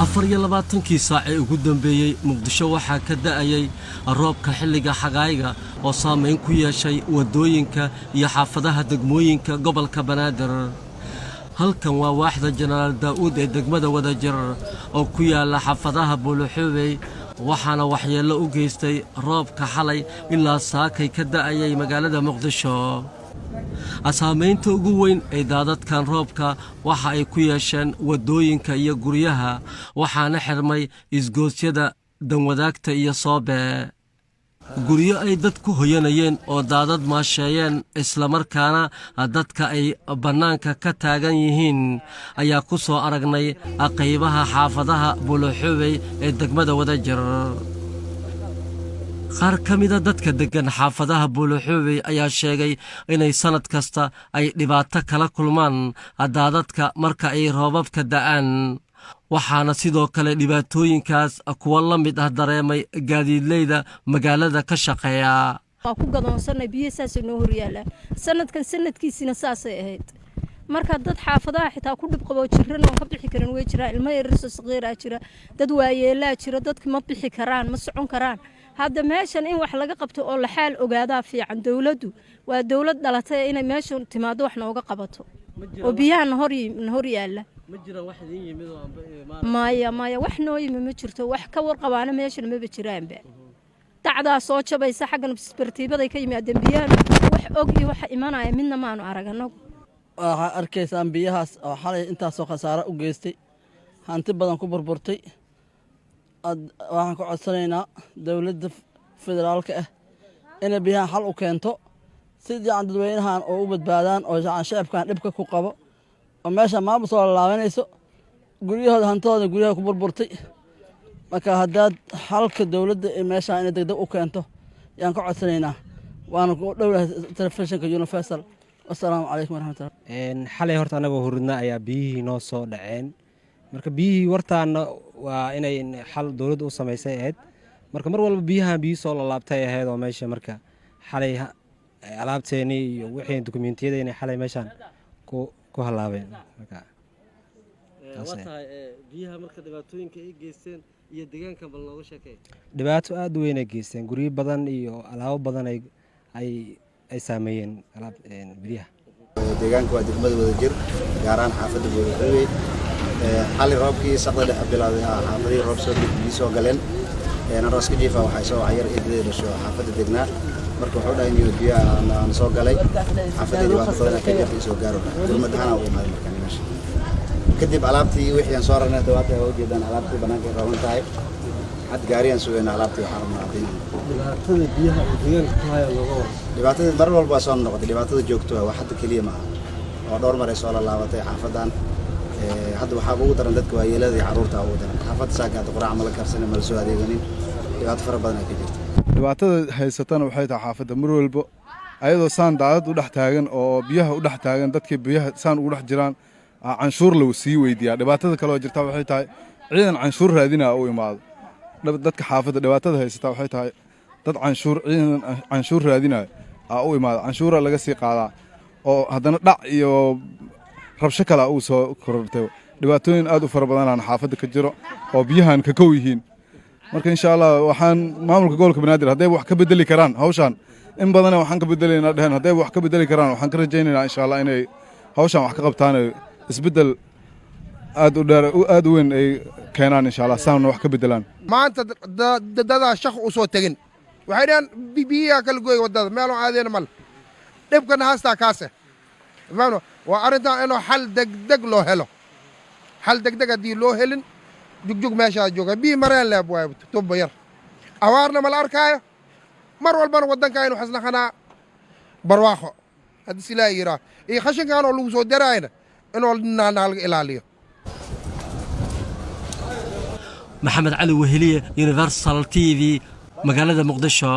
24 saac ee ugu dambeeyay Muqdisho waxa ka da'ayay roobka xilliga xagaayiga oo saameyn ku yeeshay wadooyinka iyo xaafadaha degmooyinka gobolka Banaadir. halkan waa waaxda Jenaraal Daawud ee degmada Wadajir oo ku yaala xaafadaha Buuluxubey waxaana waxyeello u geystay roobka xalay ilaa saakay ka da'ayay magaalada Muqdisho. asaameynta ugu weyn ee daadadkan roobka waxa ay ku yeesheen wadooyinka iyo guryaha waxaana xirmay isgoosyada danwadaagta iyo Soobe. guryo ay dad ku hoyanayeen oo daadad maasheeyeen isla markaana dadka ay bannaanka ka taagan yihiin ayaa ku soo aragnay qaybaha xaafadaha Buuluxubey ee degmada Wadajir. qaar ka mid ah dadka degan xaafadaha Buuluxubey ayaa sheegay inay sanad kasta ay dhibaato kala kulmaan daadadka marka ay roobabka da'aan. waxaana sidoo kale dhibaatooyinkaas kuwa la mid ah dareemay gaadiidleyda magaalada ka shaqeeya. waa ku gadoonsanay biyo saas noo horyaalaan sanadkan sanadkiisina saasay ahayd marka dad xaafadaha xitaa ku dhib qabo jirran oo ka bixi karin way jiraan ilmo yar saqiir ah jira dad waayeelaa jira dadku ma bixi karaan ma socon karaan. hadda meeshan in wax laga qabto oo la xaal ogaadaa fiican dawladdu waa dawlad dhalatay inay meeshan timaado wax nooga qabato oo biyaha hor yaala ma jira wax idin yimid oo maya wax noo yimid ma jirto wax ka warqabaana meeshan ma jiraanba dacdaa soo jabaysa xaggan isbartiibaday ka yimaadeen biyaha wax og iyo wax imanaya midna maanu aragno. waxa arkaysaan biyahaas oo xalay intaas oo khasaaro u geystay hanti badan ku burburtay waxaan ku codsanaynaa dawladda federaalka ah inay biyaha xal u keento si jaan dadweynahan oo u badbaadaan oo shacabkan dhibka ku qabo oo meesha maamul soo laabanayso guryahooda hantooda guryaha ku burburtay marka haddaad halka dawladda ee meesha inay degdeg u keento yaan ka codsanaynaa waana ku dhowrahay telefishinka Universal. assalaamu calaykum waraxmatullaah. xalay horta anagoo hurudna ayaa biyihii noo soo dhaceen marka biyihii wartaana waa inay xal dawladda u samaysay ahayd marka mar walba biyahan biyo soo laabtay ahayd oo meesha marka xalay alaabteeni iyo wixii dukumeentiyadeenii xalay meeshan ku halaabeen marka biyaha marka dhibaatooyinka ay geysteen iyo deegaanka bal looga sheekay. dhibaato aad u weyn ay geysteen guryo badan iyo alaabo badan ay saameeyeen biyaha. deegaanka waa degmada Wadajir gaar ahaan xaafadda Buuluxubey xalay roobkii saqda dhex bilowday xaafadii roob soo galeen narooska jiifa waxay soo cayar eedadeeda dhasho xaafadda degnaa marka wuxuu dhahay inuu biyaha aan soo galay xaafadda dhibaato badan ka jirtay soo gaaro dulmadahana u imaaday markaan meesha kadib alaabtii wixii aan soo rarnay dawaata oo jeedaan alaabtii banaanka ay rawan tahay had gaariyan suuqayna alaabtii waxaan rabnaa dhibaatada biyaha deegaanka ku haya looga wado dhibaatada mar walba soo noqotay dhibaatada joogto ah wax hadda kaliya ma aha oo dhowr mar ay soo laabatay xaafadan hadda waxaa ugu daran dadka waayeelada iyo carruurta ugu daran xaafadda saakaad quraac ma la karsan ma la soo adeeganin dhibaato fara badan ay ka jirta. dhibaatada haysatana waxay tahay xaafadda mar walba ayadoo saan daadad u dhex taagan oo biyaha u dhex taagan dadkii biyaha saan ugu dhex jiraan canshuur lagu sii weydiiyaa. dhibaatada kale oo jirta waxay tahay ciidan canshuur raadinaa u imaado dadka xaafadda dhibaatada haysata waxay tahay dad ciidan canshuur raadinaya u imaado canshuura laga sii qaadaa oo haddana dhac iyo rabsho kale uu soo korortay dhibaatooyin aad u fara badanaan xaafadda ka jiro oo biyahan ka kow yihiin marka insha Allah waxaan maamulka gobolka Banaadir hadday wax ka bedeli karaan hawshan in badan waxaan ka bedelaynaa dhahan hadday wax ka bedeli karaan waxaan ka rajaynaynaa insha Allah inay hawshan wax ka qabtaan isbedel aad u weyn ay keenaan insha Allah saana wax ka bedelaan. maanta dadada shaqo u soo tagin waxay dhaheen biyaha kala gooy wadada meel oo aadeen mal dhibkana haastaa kaase maano waa arintan inuu xal degdeg loo helo xal degdeg haddii loo helin jugjug meeshaa jooga biyi mareen leeb waay tuba yar awaarna ma la arkaayo mar walbana waddanka aynu xasnaqanaa barwaaqo haddii silaa yiraa iyo khashinkan oo lagu soo daraayna inoo dhinaana laga ilaaliyo. maxamed cali weheliye Universal TV magaalada Muqdisho.